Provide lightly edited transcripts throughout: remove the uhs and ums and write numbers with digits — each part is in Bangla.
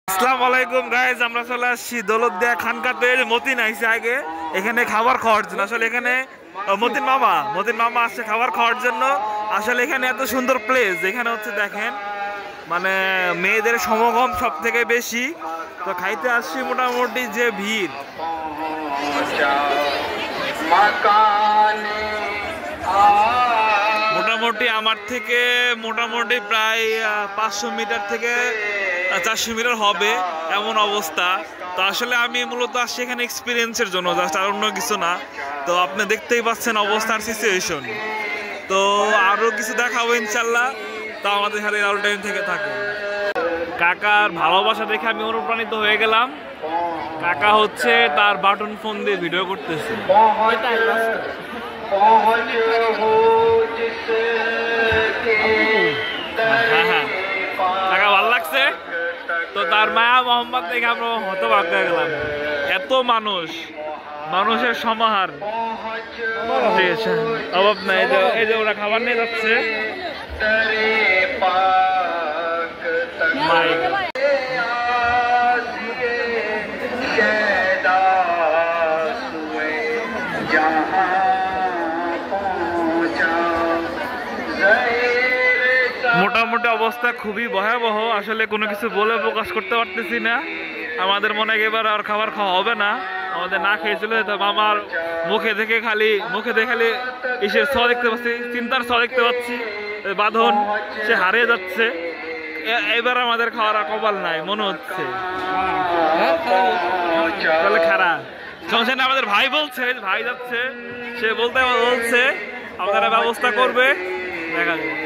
আসসালামু আলাইকুম গাইজ, আমরা চলে আসছি দৌলতদিয়া খানকাতে। মতিন আইছে আগে এখানে খাবার খাওয়ার জন্য। আসলে এখানে মতিন মামা আসছে খাবার খাওয়ার জন্য। আসলে এখানে এত সুন্দর প্লেস, এখানে হচ্ছে দেখেন মানে মেয়েদের সমাগম সব থেকে বেশি। তো খাইতে আসছি, মোটামুটি যে ভিড়, মোটামুটি আমার থেকে মোটামুটি প্রায় 500 মিটার থেকে 400 মিটার হবে এমন অবস্থা। তো আসলে আমি মূলত আসছি এখানে এক্সপিরিয়েন্সের জন্য, জাস্ট আর অন্য কিছু না। তো আপনি দেখতেই পাচ্ছেন অবস্থার সিচুয়েশন। তো আরও কিছু দেখাবো ইনশাল্লাহ। তো আমাদের সাথে অল টাইম থেকে থাকে। কাকার ভালোবাসা দেখে আমি অনুপ্রাণিত হয়ে গেলাম। কাকা হচ্ছে তার বাটন ফোন দিয়ে ভিডিও করতেছে। হ্যাঁ, কাকা ভালো লাগছে। তো তার মায়া মোহাম্মদ দেখে আমরা হতবাক হয়ে গেলাম। এত মানুষের সমাহার, অভাব নাই। এই যে ওরা খাবার নিয়ে যাচ্ছে। মোটামুটি অবস্থা খুবই ভয়াবহ। আসলে কোনো কিছু বলে প্রকাশ করতে পারতেছি না। আমাদের মনে হয় এবার আর খাবার খাওয়া হবে না, আমাদের না খেয়ে চলে যেতে। আমার মুখে দেখে খালি ইসের ছ দেখতে পাচ্ছি, চিন্তার ছ দেখতে পাচ্ছি। বাঁধন সে হারিয়ে যাচ্ছে। এবার আমাদের খাওয়ার কপাল নাই মনে হচ্ছে। তাহলে খারাপ সমস্যা না। আমাদের ভাই বলছে, ভাই যাচ্ছে, সে বলছে আপনারা ব্যবস্থা করবে, দেখা যাবে।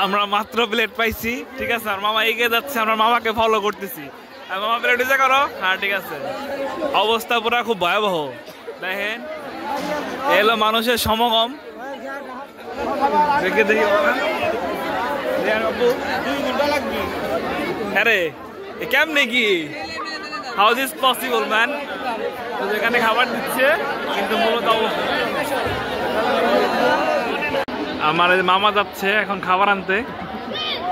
আমরা মাত্র প্লেট পাইছি, ঠিক আছে। আর মামা এগিয়ে যাচ্ছে, আমরা মামাকে ফলো করতেছি। মামা প্লেট ইজা করো। হ্যাঁ ঠিক আছে। অবস্থা পুরা খুব ভয়াবহ। দেখেন এলো মানুষের সমাগম। দেখে দেখি আরে কেমনে কি, হাউ ইজ পসিবল ম্যান? যেখানে খাবার দিচ্ছে কিন্তু মূলত আমার মামা যাচ্ছে এখন খাবার আনতে,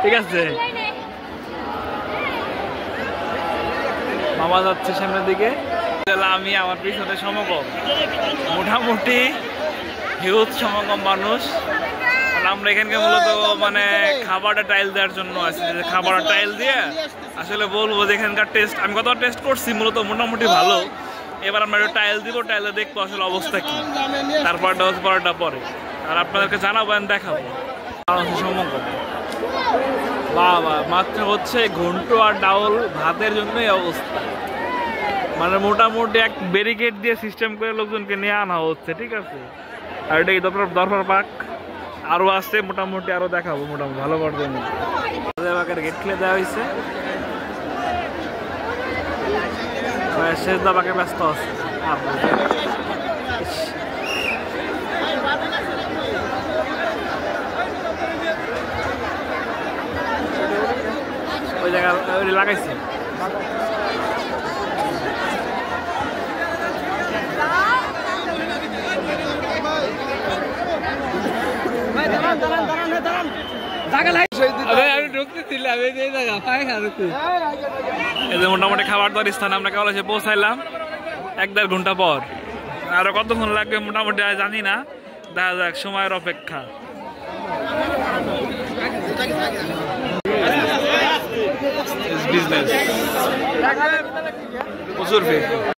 ঠিক আছে। মামা যাচ্ছে সামনের দিকে, আমি আমার পিছনে সমাগম, মোটামুটি হিউজ সমাগম মানুষ। আমরা এখানকে মূলত মানে খাবারটা টাইল দেওয়ার জন্য আছি। খাবারটা টাইল দিয়ে আসলে বলবো যে এখানকার টেস্ট, আমি কতবার টেস্ট করছি মূলত মোটামুটি ভালো। এবার আমরা একটু টাইল দিব, টাইলে দেখবো আসলে অবস্থা কি। তারপরটা হচ্ছে পরেরটা পরে, আর আপনাদেরকে জানাবো, দেখাবো সমাগম। বাবা মাত্র হচ্ছে ঘন্ট আর ডাউল ভাতের জন্য এই অবস্থা। মানে মোটামুটি এক ব্যারিকেড দিয়ে সিস্টেম করে লোকজনকে নিয়ে আনা হচ্ছে, ঠিক আছে। আর এটা এই দরবার পাক আরো আসছে, মোটামুটি আরো দেখাবো মোটামুটি ভালো পর্যায়ে। গেট খুলে দেওয়া হয়েছে, শেষ দাবাকে ব্যস্ত আছে। ওই জায়গা লাগাইছে। মোটামুটি খাবার দাবার স্থানে আমরা কেবল এসে পৌঁছাইলাম 1-1.5 ঘন্টা পর। আরো কতক্ষণ লাগবে মোটামুটি জানি না, দেখা যাক, সময়ের অপেক্ষা। প্রচুর ভিড়।